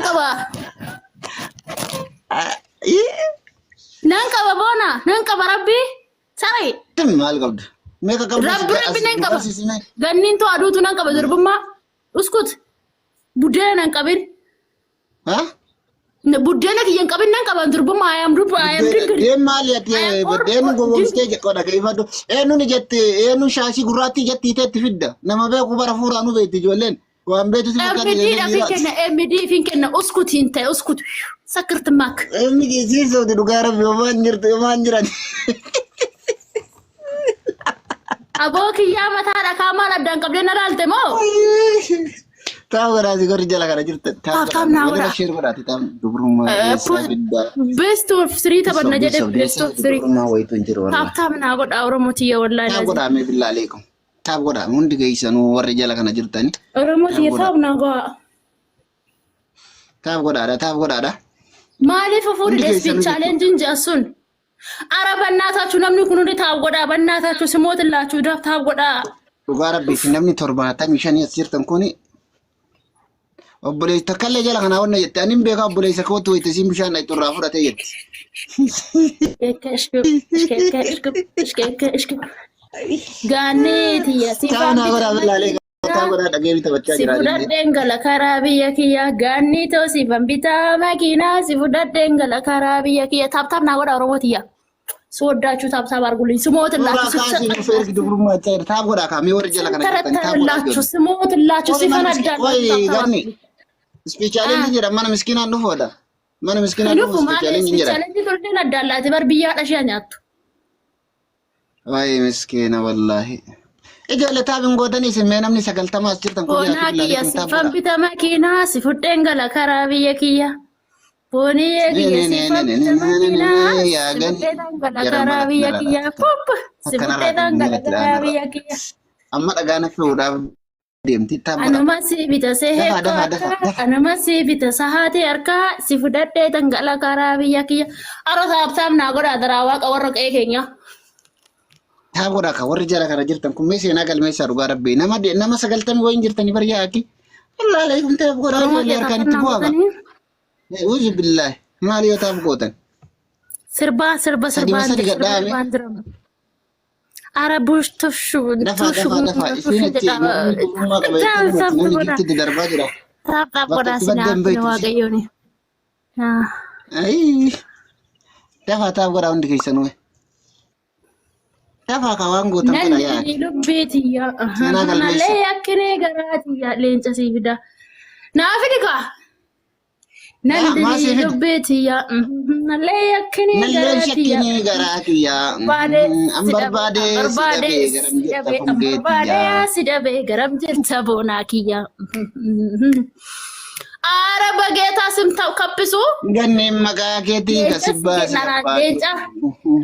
kaba. Nan kaba bona, nan kaba Rabbi. Sai. Mal qabda. Meeqa qabda? Rabbi nan kaba. Gannin to aduutu nan kaba durbumma. Uskut. Buddeena nan qabin. Ha? Buddeena kiyyan qabin nan qaban durbumma ayam dinka. Deem maali ati buddeenu gogomstee jedhoodha keeffadhu. Eenyuun jetti eenyuun shaashii gurraattii jetti itti fidda. Nama beeku bara fuuraanu beetti ijoolleen. Waan beetu si fakkaata. MD finkenna uskut hinte uskut. Sakirti mak. MD siisoo dhugaa rabbi waan jiran. Aboki yaa mataadha kaamaan addaan qabdee na laalte moo? Taa'u garaati gori jala kana jirta. Taa'u naa godha. Sheer godhaati taa'u dubrummaa keessa fidda. Best of 3 taphanna jedhe best of 3. Dubrummaa wayitu hin jiru wallaahi. Taa'u naa godha Oromootii wallaahi. Taa'u godhaame billaalee kun. Taa'u godhaame hundi geessanuu warri jala kana jirtani. Oromootii taa'u naa godha. Taa'u godhaadha. Maaliif fuudhi deesbii chaalenjiin jaasuun? Ara bannaataችሁ namni kun hundi taa'u godha bannaataችሁ simootillaችሁ daaf taa'u godha. Dhugaa rabbiif namni 75 as jirtan kuni obboleessa takkallee jala kanaa wanna jette anin beekaa obboleessa kootu wayite siin bishaan dhaqxu irraa fudhatee jette. Gaanneetiyya Taa'unaa godhaa billaalee taa'u godhaa dhageebii taphachaa si jira. fudhadheen gala karaa biyya kiyya gaannii toosiifan bitaa makiinaa si fudhadheen gala karaa biyya kiyya taaptaap naa godha Oromootiyya. Soddaachuu taaptaap argulin simootillaችሁ taa'u godhaa kaamee warri jala kana jirtan taa'u godhaa. simootillaችሁ sifan addaan. Spechaalenji jedha mana miskiinaan dhufoodha. Mana miskiinaan dhufu spechaalenji jedha. Spechaalenji tolteen addaalaati bar biyyaadha ishee nyaattu. Waayee miskiina wallaahi. Ijoollee taa'uun gootanii simmee namni 90 as jirtan kun Boonaa kiyya sifan bita makiinaa si fudheen gala karaa biyya kiyya. Boonii kiyya sifan bita makiinaa si fudheen gala karaa biyya kiyya. Poppa si fudheen gala karaa biyya kiyya. Amma dhagaa na fi'uudhaaf deemti taa'u. Anuma si bita sehee kootaa anuma si bita sahaati harkaa si fudhadhee dangala karaa biyya kiyya. Aroo taaptaap naa godhaa daraa waaqa warra qe'ee keenya. Taa'u godhaa kan warri jala kana jirtan kun mee seenaa galmeessaa dhugaa rabbii nama 90 wayin jirtanii bariyaa aki. Wallaahi kun taa'u godhaa ijoollee harkaan itti bu'aa qaba. Uzi billaahi maali yoo taa'u gootan. Sirbaan Arabush tushu Dafa isiin achi gurgurummaa qabeetti namni giftitti darbaa jira. Taaptaap godhaa sinaa waaqayyooni. Dafa taa'u godhaa hundi keessanuu. Dafa kan waan gootan godha yaa. Nalli lubbeetiyya. Nallee akkinee garaatiyya leenca sii fida. Naa fidi kaa. Nalli lubbeetiyya. Nallee akkinee garaatiyya. Barbaadee si dhabee garam jirta boonaa kiyya. Ara bageetaa simtaa'u kappisu. Ganneen maqaa keetii kasibbaa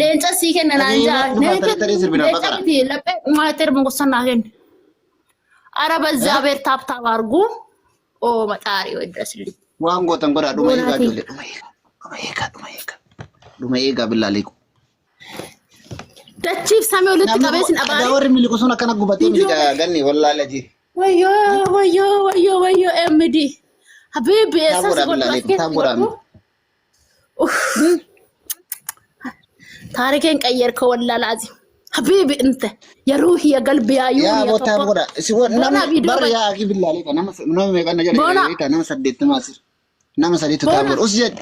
leenca sii kenna naan jaa. Leenca miti laphee maatir mungusannaa kenna. Ara bazzaa beer taaptaap argu. Oo maxaarii wadda silli. Waan gootan godhaa dhuma eegaa ijoollee dhuma eegaa billaalee ku. Dachiif samii olitti qabee sin abaare. Warri miliqu sun akkana gubatee miliqa ganni wallaalee ji. Wayyoo MD. Habibi esas taarikheen qayyarka wallaa laazim. Habibi inte ya ruuhi ya qalbi ya yuuni ya boota godha si nama bar ya aki billaalee kana nama meeqanna jedhee kana nama 8 maasir nama 8 taabur us jed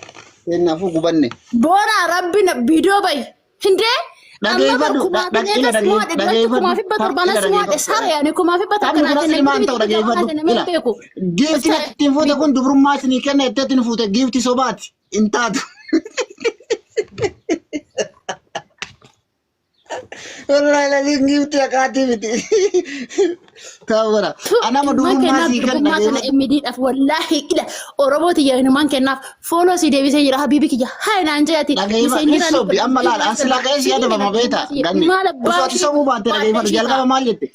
ennafu gubanne boona rabbi na video bay hinde dhageeffadhu giifti ittiin fuute kun dubrummaa isinii kenna ittiin fuute giifti sobaati hin taatu. Wallahi lagi giifti akaati miti. Taawara anama dubrummaa sii kenna MDdhaaf wallahi ila Oromooti yaanumaan kennaaf fooloo si deebisee jira habibi kiyya haa naan jeeti. Dhageeffadhu amma laala ansila qees yaada bama beeta ganni uffati sobuu baante dhageeffadhu jalqaba maal jette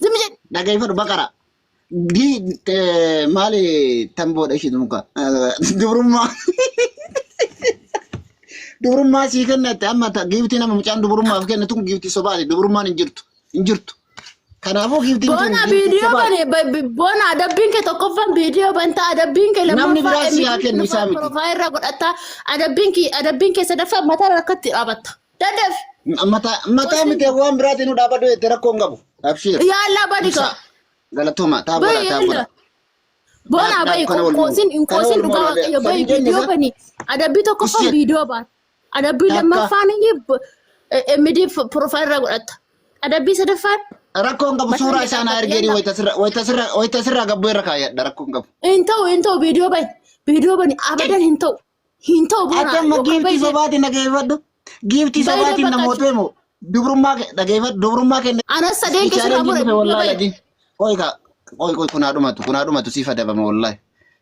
dhageeffadhu baqara di maali tamboodha ishee muka dubrummaa sii kennate amma giifti nama mucaan dubrummaaf kennatu giifti sobaati dubrummaan hin jirtu Kanaafuu giiftiin Bona video bani bona adabbin ke tokkoffan video banta adabbin ke namni biraa si haa kennu isaa miti. Profile ra godhatta adabbin ke sadaffaa mataa rakkatti dhaabatta. Dadaf. Mataa miti waan biraatiin nu dhaabadhu jettee rakkoo hin qabu. Abshir. Yaa Allah badika. Galatuma taabara. Bona bayi qosin dhugaa waaqayyo bayi video bani adabbi tokkoffan video baat. Adabbi lammaffaan MD profile ra godhatta. Adabbi sadaffaan rakkoon qabu suuraa isaan argeeni wayita sirraa gabboo irra kaayadha rakkoon qabu. Hin ta'u video bani abadan hin ta'u bona. Akkama giiftii sobaatiin dhageeffadhu. Giiftii sobaatiin namoota himu dubrummaa kenna. Anas sadeen keessa wallahi. Qoy kunaadhumatu siif adabama wallahi.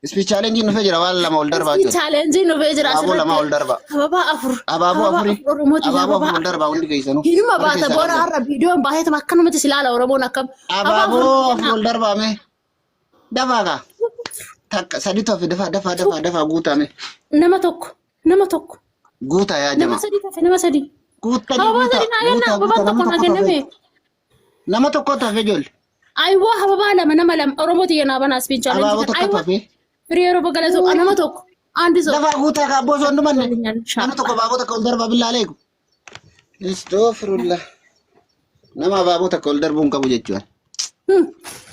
Speech challenge nufe jira waan lama ol darbaa jiru. Challenge nufe jira asirratti. Lama ol darbaa. Abaaboo afur ol darbaa hundi keessanuu. Hinuma baata bona har'a viidiyoon baay'ee akkanumatti silaala Oromoon akkam. Abaaboo afur ol darbaa mee. Dafaagaa. Takka sadi tofi dafaa guutame. Nama tokko. Guutaa yaa jama. Nama sadi. Nama tokko tafe ijoollee. Aywa hababaa nama Oromooti yenaa bana speech challenge. Abaaboo tokko tafe. Firiyoo roba galatu nama tokko. Andi so. Dafaa guutaa kaabboo soon dhumanne. Nama tokko abaaboo takka ol darbaa billaalee eegu. Astaghfirullah. Nama abaaboo takka ol darbuun qabu jechuudha.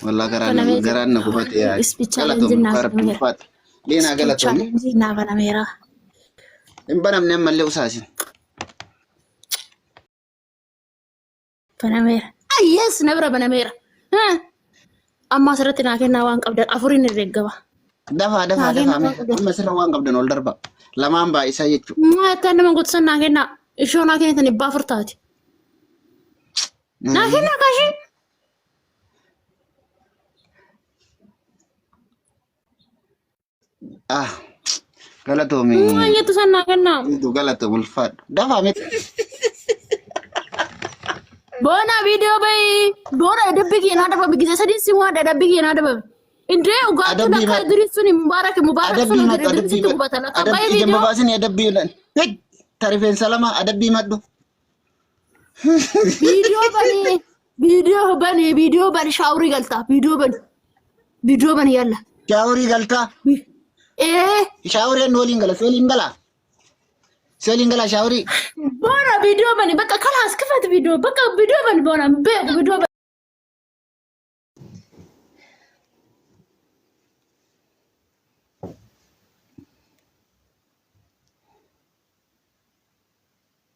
Wallah garaan na gubate yaa. Galatoomuu karabbii uffata. Leenaa galatoomuu. Naa banameera. Hin banamne ammallee usaasin. Banameera. Yes nabra banameera. Amma asirratti naa kennaa waan qabdan afuriin herreeggaba. Dafaa amma sirra waan qabdan ol darba. Lamaan baay'isaa jechuudha. Akka nama gotisan naa kennaa. Ishoo naa kennitan ibbaa afur taati. Naa kennaa kaashii. Galatoomii. Maayyeetu san naa kennaa. Galatoomuu ulfaadhu. Dafaa miti. Bona video bayi. Bona adabbi keenyaa dabame gisa sadii si waan adabbi keenyaa dabame. Indee ugaatu nakka Idrisuun Mubarak sun Idrisuun kubatana. Adabbii jamma baasini adabbii lan. Tarifeensa lama adabbii maddu. Video bani shaawurii galtaa. Video bani yalla. Shaawurii galtaa. Shaawurii waliin gala seeliin gala shaawurii. Bona video bani bakka kalaas kifat video bakka video bani bona beeku video bani.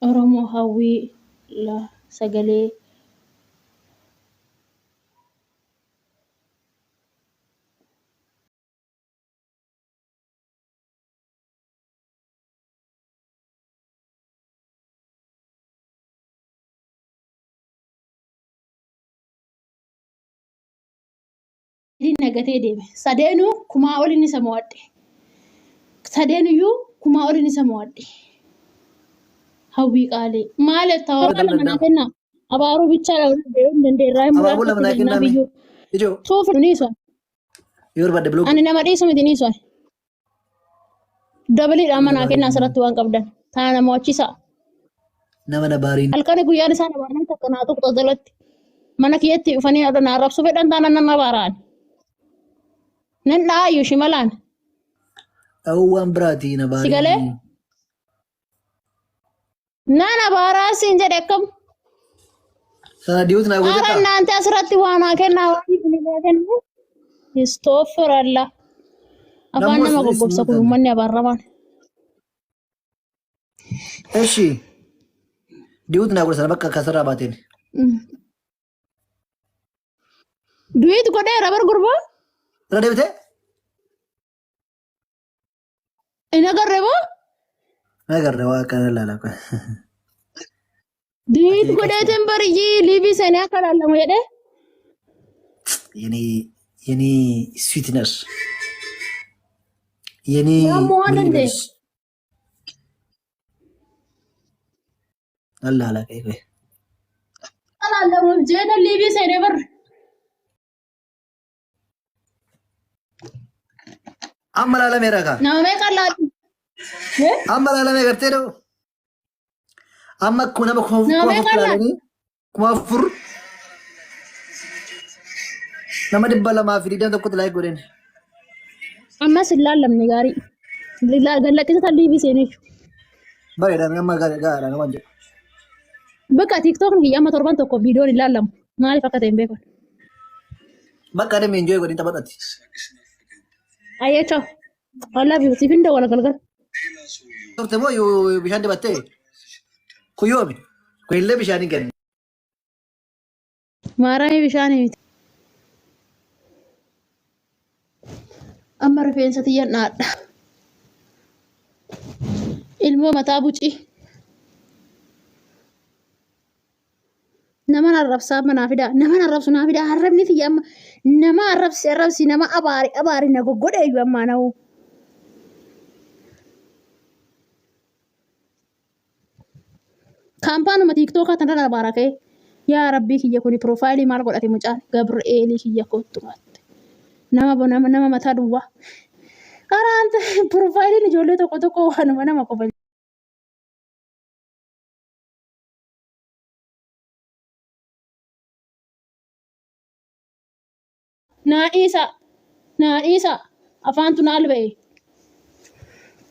Oromo hawwii la sagalee nagatee deeme sadeenuu kumaa olin isa mo'adhe sadeenuyyuu kumaa olin isa mo'adhe hawwii qaalee maal ta'uu mana kenna abaaruu bichaa dhaabuu dandeerraa hin muraasa biyyoo suufu ni son ani nama dhiisu miti ni son dabaliidhaan manaa kennaa asirratti waan qabdan taana nama wachiisa nama na baariin halkani guyyaan isaa na baaran takka naa tuqxa jalatti mana kiyyatti dhufanii adda naa rabsu fedhan taana nama baaraan nan dhaayu shimalaan awwaan biraatii na baariin sigalee nana baaraasiin jedhe akkam sana diyooti naa godhata ara naante asirratti waanaa kennaa waan kunilaa kennu istooffiralla afaan nama goggobsa kun uummanni abaarramaan eshi diyooti naa godha sana bakka akkasirraa baateen duwiit godheera bar gurbaa irra deebite ina garreeboo agarre waa kana laalaka duwiit godheetiin bariyyii liibii seenee akka laallamu jedhe yeni sweetness yeni laalaka ewe laallamu jeeta liibii seenee bar amma laalamee raka nama meeqa laatu amma laalamee gartee dho amma nama kuma afur Nama dhibba lamaa fi 21 like godhen. Amma silaallamne gaarii. Gallaqqisa liibii seenee jiru. Bareeda nama gaara nama jedhu. Bakka TikTok ni amma torban tokko viidiyoon ilaallamu. Maaliif akka ta'e hin beekan. Bakka deemee enjoy godhin taphatatti. Ayyee I love you. Siifin dawwala galgal. Turte moo yoo bishaan dibattee? Kuyyoomi. Kun illee bishaanii kenna. Maaraami bishaanii miti. Amma rifeensa tiyyan dhaadha. Ilmoo mataa bucii. Nama arrabsaa manaa fidaa. Nama arrabsu naa fidaa. Harrabni tiyya amma nama arrabsi nama abaari na goggodhe iyyuu ammaa na'u. Kaampaanuma tiiktookaa tan irraa baara ka'e. Yaa rabbii kiyya kuni piroofaayilii maal godhate mucaan Gabri'eelii kiyya kootu maatte. Nama mataa duwwaa. Karaan piroofaayiliin ijoollee tokko waanuma nama qofa. Naadhiisa afaantu naal ba'e.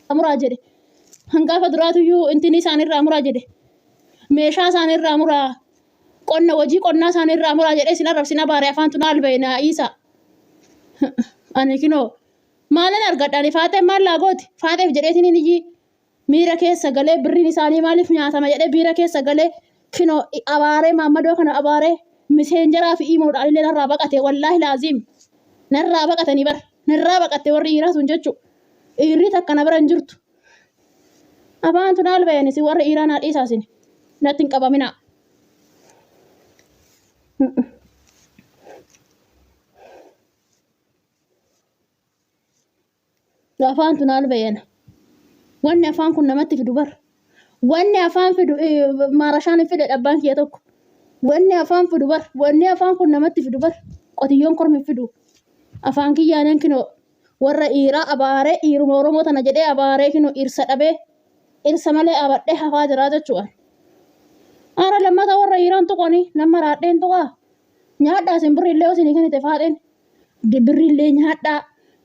Amuraa jedhe. Hangaafa duraatuyyuu intini isaanirraa amuraa jedhe. Meeshaa isaanirraa amuraa. Hojii qonnaa isaanirraa amuraa jedhee sin arrabsina baaree afaantu naal ba'e naadhiisa. Ani kinoo maalan argadhaan faatee maal laagooti faateef jedheetiin inni miira keessa galee birriin isaanii maaliif nyaatama jedhee biira keessa galee kinoo abaaree maammadoo kana abaaree miseenjaraa fi imoodhaan illee narraa baqate wallaahi laaziim narraa baqatanii bara narraa baqatte warri dhiiraa sun jechuudha. Dhiirri takka na bira hin jirtu. Afaantu naal ba'eenis warri dhiiraa naa dhiisaasin natti hin qabaminaa. Afaantu naal ba'eena. Wanni afaan kun namatti fidu bara. Wanni afaan fidu maarashaan hin fide dhabbaan kiyya tokko. Wanni afaan fidu bara. Wanni afaan kun namatti fidu bara. Qotiyyoon kormi fidu. Afaan kiyyaanen kinoo warra dhiiraa abaaree dhiiruma Oromoo tana jedhee abaaree kinoo dhirsa dhabee dhirsa malee abadhee hafaa jiraa jechuudha. Aara lammata warra dhiiraan tuqanii nama raadheen tuqaa. Nyaadhaa isin birrillee isinii kan itti faadheen. Birrillee nyaadhaa.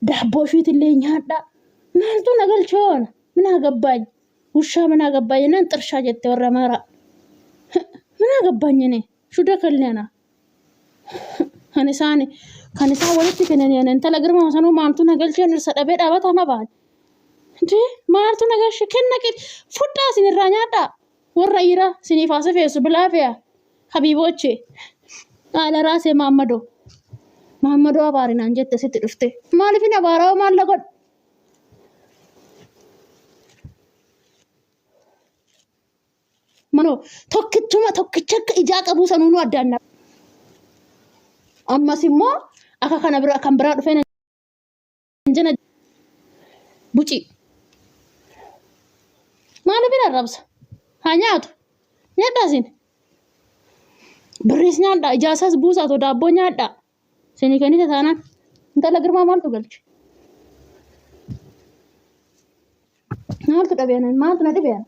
Daabboo ishiitillee nyaadhaa. Maaltu na galchoona? Mina gabbaany. Ushaa mina gabbaany nan xirshaa jette warra maaraa. Mina gabbaanyine. Shuda kalleena. Kan isaan walitti kennaniin intala girma sanuu maaltu na galcheen irsa dhabee dhaabataa ma baane. Maaltu na galche kenna fudhaa isinirraa nyaadhaa. Warra dhiiraa isiniif haasofeessu bilaa fe'a. Habiiboochee. Haala raasee maammadoo. Maammadoo abaarinaan jette sitti dhufte. Maaliif hin abaaraa maal la godhu? Manoo tokkicha akka ijaa qabuu sanuu nu addaan naqa. Ammas immoo akka kan biraa dhufee jana buci. Maaliif hin arrabsa? Haa nyaatu. Nyaadhaasin. Birriis nyaadhaa. Ijaasaas buusaatoo daabboo nyaadhaa. Sini kanisa taanaan intala girmaa maaltu galche? Maaltu dhabeenan? Maaltu na dhibeen?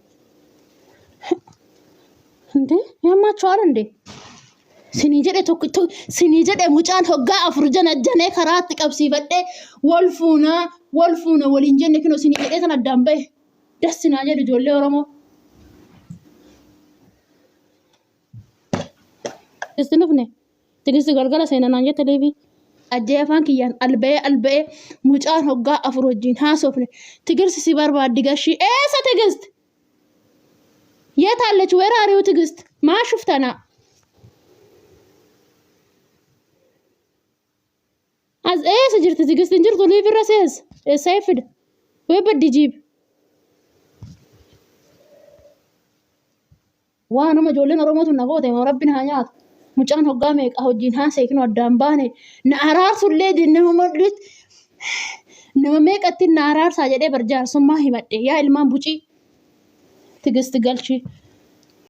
Yammaachuu ande sinii jedhe mucaan hoggaa afur janee karaatti qabsiifadhee wal fuuna waliin jenne kinoo sinii jedhee tan addaan ba'e dassinaa jedhu ijoollee Oromoo. Isti nufne tigisti galgala seenanaan jette deebii. Ajjee afaan kiyyaan alba'ee mucaan hoggaa afur wajjin haasofne tigirsi si barbaaddi gashii eessa tigist? Yeet አለች where are you tigist? maa shuftana? Az eessa jirti tigist hin jirtu liif irra sees eessa eeffida? Wee baddi jiib. Waanuma ijoolleen Oromootu na goote moo rabbiin haa nyaatu. Mucaan hoggaa meeqa wajjin haasa'e kinoo addaan baane na araarsullee nama meeqatti na araarsaa jedhee barjaarsummaa himadhe yaa ilmaan bucii. Tigist galchi.